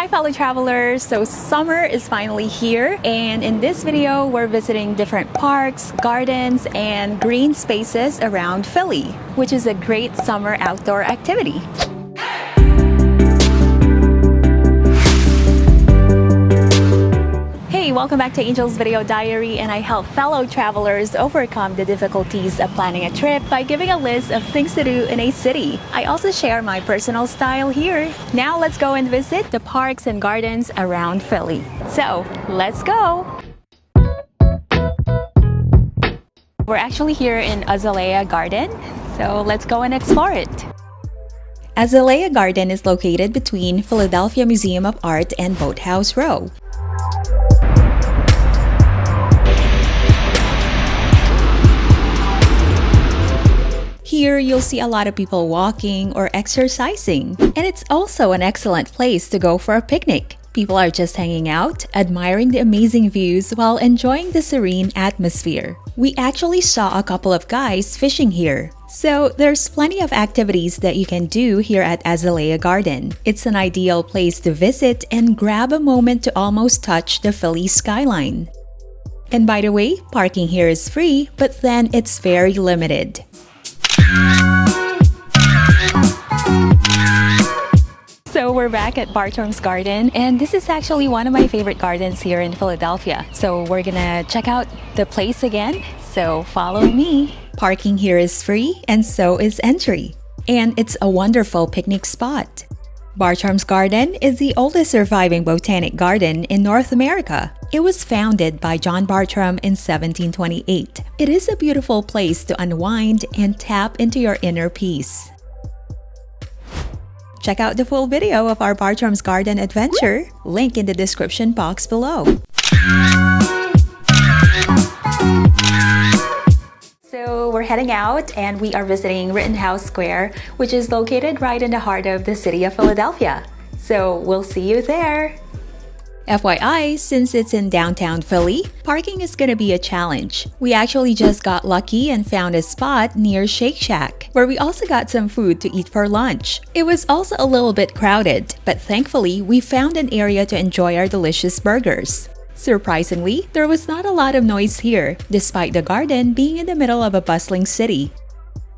Hi fellow travelers, so summer is finally here, and in this video we're visiting different parks, gardens, and green spaces around Philly, which is a great summer outdoor activity. Hey, welcome back to Angel's Video Diary, and I help fellow travelers overcome the difficulties of planning a trip by giving a list of things to do in a city. I also share my personal style here. Now let's go and visit the parks and gardens around Philly. So, let's go! We're actually here in Azalea Garden, so let's go and explore it. Azalea Garden is located between Philadelphia Museum of Art and Boathouse Row. Here, you'll see a lot of people walking or exercising, and it's also an excellent place to go for a picnic. People are just hanging out, admiring the amazing views while enjoying the serene atmosphere. We actually saw a couple of guys fishing here. So there's plenty of activities that you can do here at Azalea Garden. It's an ideal place to visit and grab a moment to almost touch the Philly skyline. And by the way, parking here is free, but then it's very limited. So we're back at Bartram's Garden, and this is actually one of my favorite gardens here in Philadelphia. So we're gonna check out the place again, so follow me. Parking here is free, and so is entry. And it's a wonderful picnic spot. Bartram's Garden is the oldest surviving botanic garden in North America. It was founded by John Bartram in 1728. It is a beautiful place to unwind and tap into your inner peace. Check out the full video of our Bartram's Garden adventure, link in the description box below. So we're heading out and we are visiting Rittenhouse Square, which is located right in the heart of the city of Philadelphia. So we'll see you there. FYI, since it's in downtown Philly, parking is gonna be a challenge. We actually just got lucky and found a spot near Shake Shack, where we also got some food to eat for lunch. It was also a little bit crowded, but thankfully, we found an area to enjoy our delicious burgers. Surprisingly, there was not a lot of noise here, despite the garden being in the middle of a bustling city.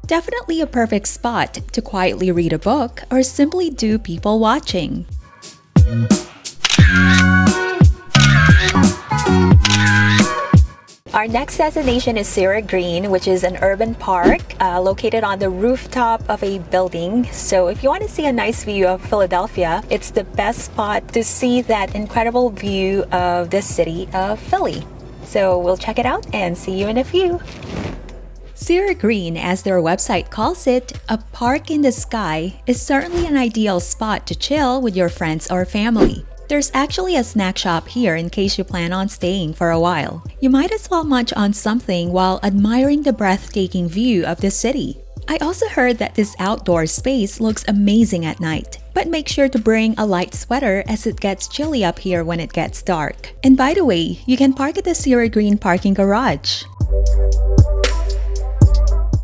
Definitely a perfect spot to quietly read a book or simply do people watching. Our next destination is Cira Green, which is an urban park located on the rooftop of a building. So if you want to see a nice view of Philadelphia, it's the best spot to see that incredible view of the city of Philly. So we'll check it out and see you in a few. Cira Green, as their website calls it, a park in the sky, is certainly an ideal spot to chill with your friends or family. There's actually a snack shop here in case you plan on staying for a while. You might as well munch on something while admiring the breathtaking view of the city. I also heard that this outdoor space looks amazing at night, but make sure to bring a light sweater as it gets chilly up here when it gets dark. And by the way, you can park at the Cira Green parking garage.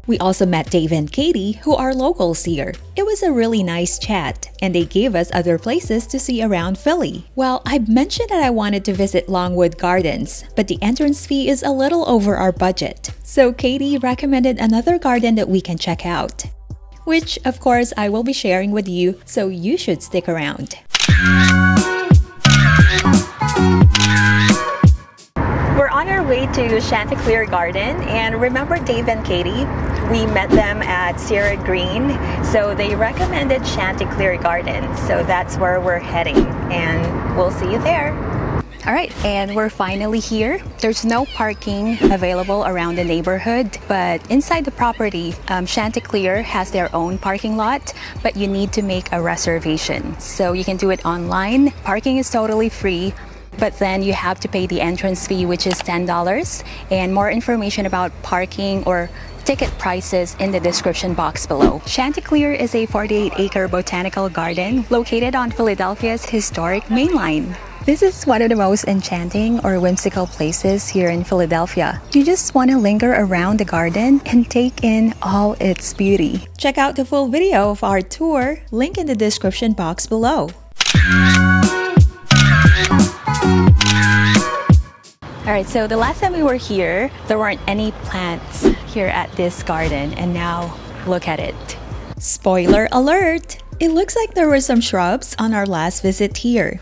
We also met Dave and Katie, who are locals here. It was a really nice chat, and they gave us other places to see around Philly. Well, I've mentioned that I wanted to visit Longwood Gardens, but the entrance fee is a little over our budget. So Katie recommended another garden that we can check out, which of course I will be sharing with you, so you should stick around. We're on our way to Chanticleer Garden, and remember Dave and Katie? We met them at Cira Green, so they recommended Chanticleer Garden, so that's where we're heading, and we'll see you there. Alright, and we're finally here. There's no parking available around the neighborhood, but inside the property, Chanticleer has their own parking lot, but you need to make a reservation. So you can do it online. Parking is totally free, but then you have to pay the entrance fee, which is $10, and more information about parking or ticket prices in the description box below. Chanticleer is a 48-acre botanical garden located on Philadelphia's historic Main Line. This is one of the most enchanting or whimsical places here in Philadelphia. You just want to linger around the garden and take in all its beauty. Check out the full video of our tour, link in the description box below. Alright, so the last time we were here, there weren't any plants here at this garden, and now look at it. Spoiler alert! It looks like there were some shrubs on our last visit here.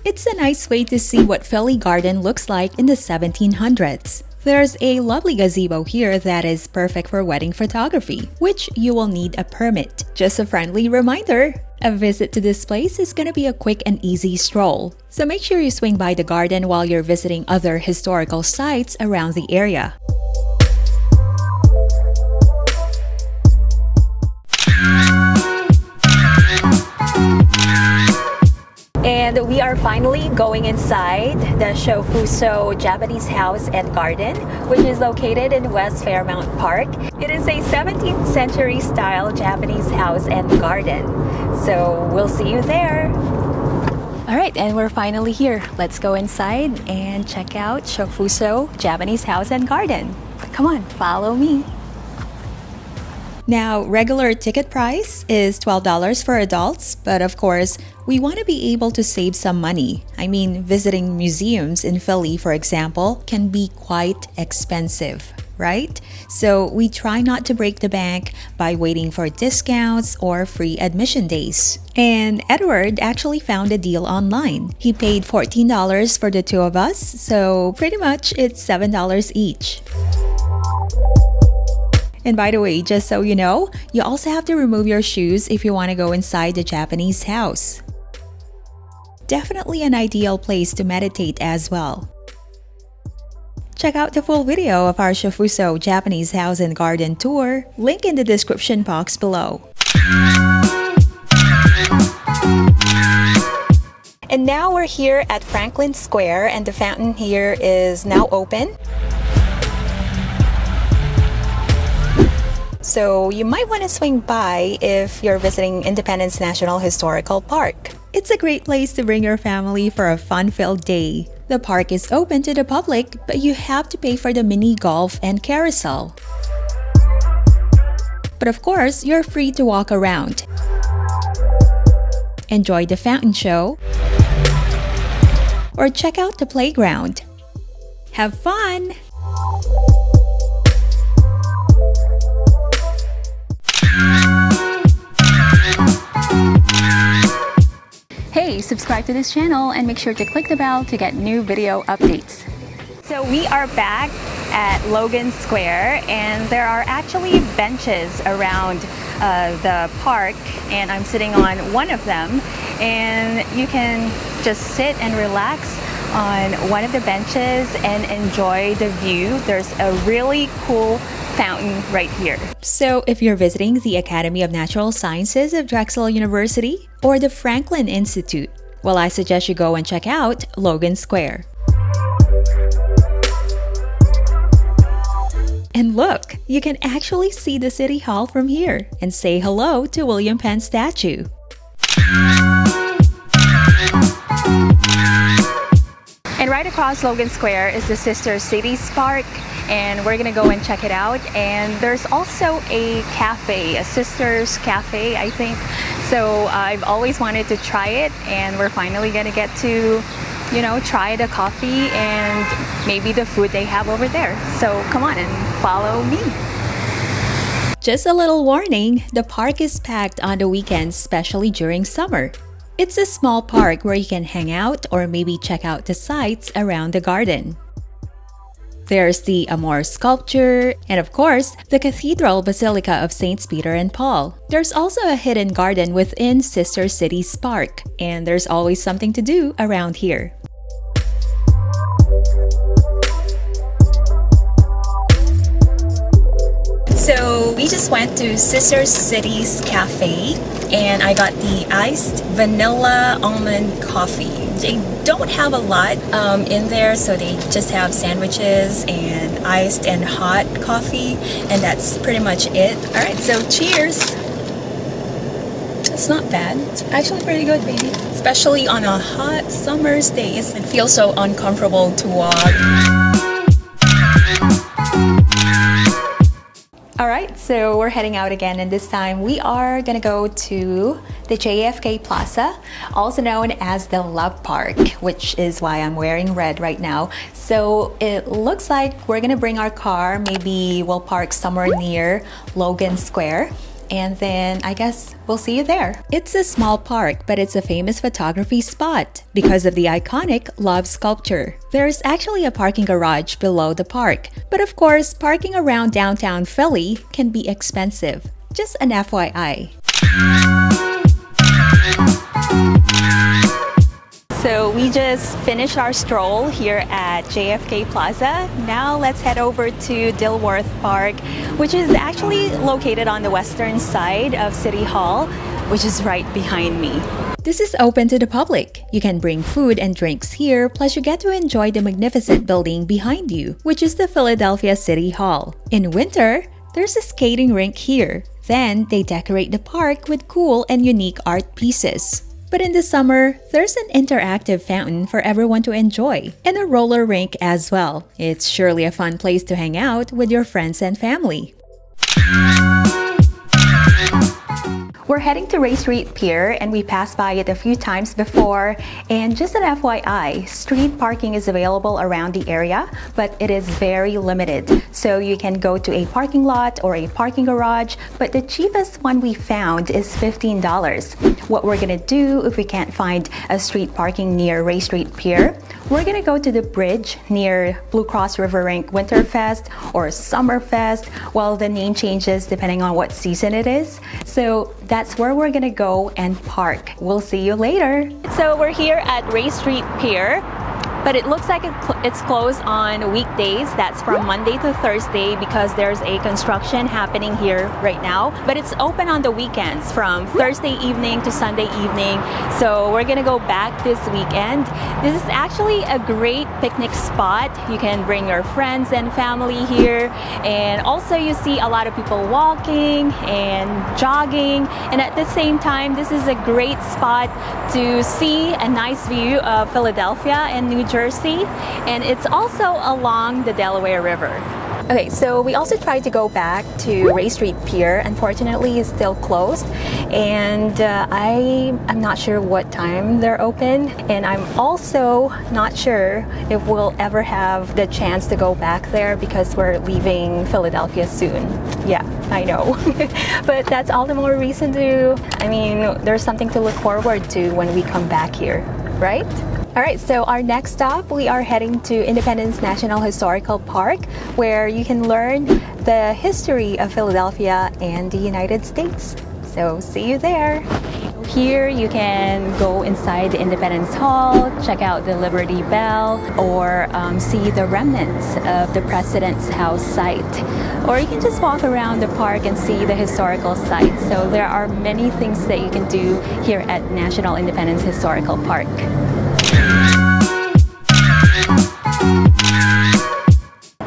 It's a nice way to see what Philly Garden looks like in the 1700s. There's a lovely gazebo here that is perfect for wedding photography, which you will need a permit. Just a friendly reminder, a visit to this place is gonna be a quick and easy stroll. So make sure you swing by the garden while you're visiting other historical sites around the area. And we are finally going inside the Shofuso Japanese House and Garden, which is located in West Fairmount Park. It is a 17th century style Japanese house and garden. So we'll see you there. Alright, and we're finally here. Let's go inside and check out Shofuso Japanese House and Garden. Come on, follow me. Now, regular ticket price is $12 for adults, but of course, we want to be able to save some money. I mean, visiting museums in Philly, for example, can be quite expensive, right? So we try not to break the bank by waiting for discounts or free admission days. And Edward actually found a deal online. He paid $14 for the two of us, so pretty much it's $7 each. And by the way, just so you know, you also have to remove your shoes if you want to go inside the Japanese house. Definitely an ideal place to meditate as well. Check out the full video of our Shofuso Japanese House and Garden tour, link in the description box below. And now we're here at Franklin Square, and the fountain here is now open. So you might want to swing by if you're visiting Independence National Historical Park. It's a great place to bring your family for a fun-filled day. The park is open to the public, but you have to pay for the mini golf and carousel. But of course, you're free to walk around. Enjoy the fountain show, or check out the playground. Have fun! Hey, subscribe to this channel and make sure to click the bell to get new video updates. So we are back at Logan Square, and there are actually benches around the park, and I'm sitting on one of them, and you can just sit and relax on one of the benches and enjoy the view. There's a really cool fountain right here. So if you're visiting the Academy of Natural Sciences of Drexel University or the Franklin Institute, well, I suggest you go and check out Logan Square. And look, you can actually see the City Hall from here and say hello to William Penn's statue. And right across Logan Square is the Sister Cities Park, and we're gonna go and check it out. And there's also a cafe, a Sisters Cafe, I think. So I've always wanted to try it, and we're finally gonna get to, you know, try the coffee and maybe the food they have over there. So come on and follow me. Just a little warning, the park is packed on the weekends, especially during summer. It's a small park where you can hang out or maybe check out the sights around the garden. There's the Amor sculpture, and of course, the Cathedral Basilica of Saints Peter and Paul. There's also a hidden garden within Sister Cities Park, and there's always something to do around here. So we just went to Sister Cities Cafe, and I got the iced vanilla almond coffee. They don't have a lot in there, so they just have sandwiches and iced and hot coffee, and that's pretty much it. All right, so cheers. It's not bad. It's actually pretty good, baby. Especially on a hot summer's day. It feels so uncomfortable to walk. All right, Alright, so we're heading out again, and this time we are gonna go to the JFK Plaza, also known as the Love Park, which is why I'm wearing red right now. So it looks like we're gonna bring our car, maybe we'll park somewhere near Logan Square, and then I guess we'll see you there. It's a small park, but it's a famous photography spot because of the iconic love sculpture. There's actually a parking garage below the park, but of course, parking around downtown Philly can be expensive. Just an FYI. So we just finished our stroll here at JFK Plaza. Now let's head over to Dilworth Park, which is actually located on the western side of City Hall, which is right behind me. This is open to the public. You can bring food and drinks here, plus you get to enjoy the magnificent building behind you, which is the Philadelphia City Hall. In winter, there's a skating rink here. Then they decorate the park with cool and unique art pieces. But in the summer, there's an interactive fountain for everyone to enjoy, and a roller rink as well. It's surely a fun place to hang out with your friends and family. We're heading to Ray Street Pier, and we passed by it a few times before. And just an FYI, street parking is available around the area, but it is very limited. So you can go to a parking lot or a parking garage, but the cheapest one we found is $15. What we're gonna do if we can't find a street parking near Ray Street Pier, we're gonna go to the bridge near Blue Cross River Rink Winterfest or Summerfest. Well, the name changes depending on what season it is. So that's where we're gonna go and park. We'll see you later. So we're here at Ray Street Pier, but it looks like it's closed on weekdays. That's from Monday to Thursday because there's a construction happening here right now. But it's open on the weekends from Thursday evening to Sunday evening. So we're gonna go back this weekend. This is actually a great picnic spot. You can bring your friends and family here. And also you see a lot of people walking and jogging. And at the same time, this is a great spot to see a nice view of Philadelphia and New Jersey, and it's also along the Delaware River. Okay, so we also tried to go back to Ray Street Pier. Unfortunately, it's still closed, and I'm not sure what time they're open, and I'm also not sure if we'll ever have the chance to go back there because we're leaving Philadelphia soon. Yeah, I know. But that's all the more reason to, there's something to look forward to when we come back here, right? Alright, so our next stop, we are heading to Independence National Historical Park, where you can learn the history of Philadelphia and the United States. So see you there. Here you can go inside the Independence Hall, check out the Liberty Bell, or see the remnants of the President's House site. Or you can just walk around the park and see the historical sites. So there are many things that you can do here at National Independence Historical Park.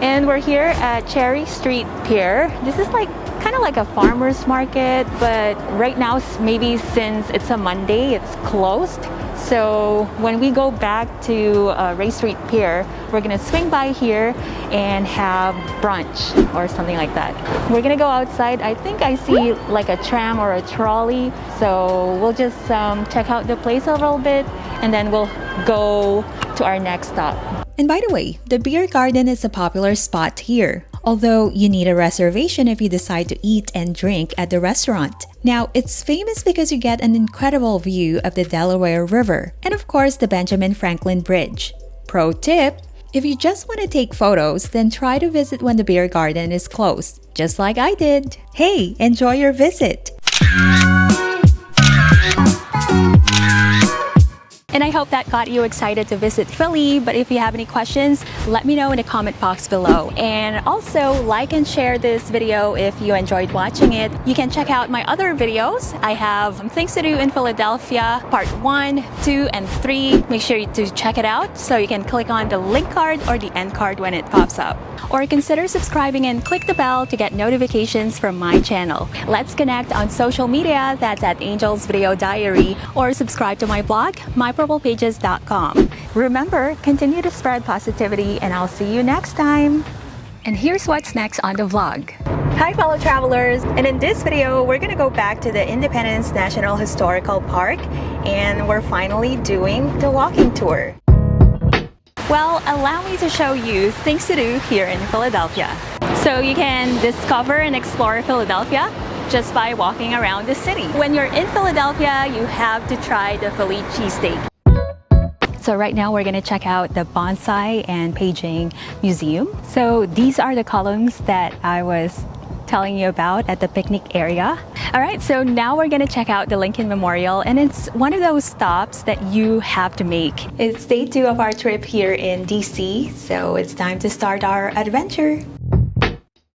And we're here at Cherry Street Pier. This is kind of like a farmer's market, but right now, maybe since it's a Monday, it's closed. So when we go back to Ray Street Pier, we're gonna swing by here and have brunch or something like that. We're gonna go outside. I think I see like a tram or a trolley. So we'll just check out the place a little bit, and then we'll go to our next stop. And by the way, the beer garden is a popular spot here, although you need a reservation if you decide to eat and drink at the restaurant. Now, it's famous because you get an incredible view of the Delaware River and of course the Benjamin Franklin Bridge. Pro tip, if you just want to take photos, then try to visit when the beer garden is closed, just like I did. Hey, enjoy your visit! And I hope that got you excited to visit Philly, but if you have any questions, let me know in the comment box below. And also, like and share this video if you enjoyed watching it. You can check out my other videos. I have Things to Do in Philadelphia, Part 1, 2, and 3. Make sure to check it out so you can click on the link card or the end card when it pops up. Or consider subscribing and click the bell to get notifications from my channel. Let's connect on social media, that's at Angel's Video Diary, or subscribe to my blog, mypurplepages.com. Remember, continue to spread positivity, and I'll see you next time. And here's what's next on the vlog. Hi fellow travelers, and in this video we're gonna go back to the Independence National Historical Park and we're finally doing the walking tour. Well, allow me to show you things to do here in Philadelphia. So you can discover and explore Philadelphia just by walking around the city. When you're in Philadelphia, you have to try the Philly cheesesteak. So right now we're gonna check out the Bonsai and Paging Museum. So these are the columns that I was telling you about at the picnic area. All right, so now we're gonna check out the Lincoln Memorial, and it's one of those stops that you have to make. It's day 2 of our trip here in DC, so it's time to start our adventure.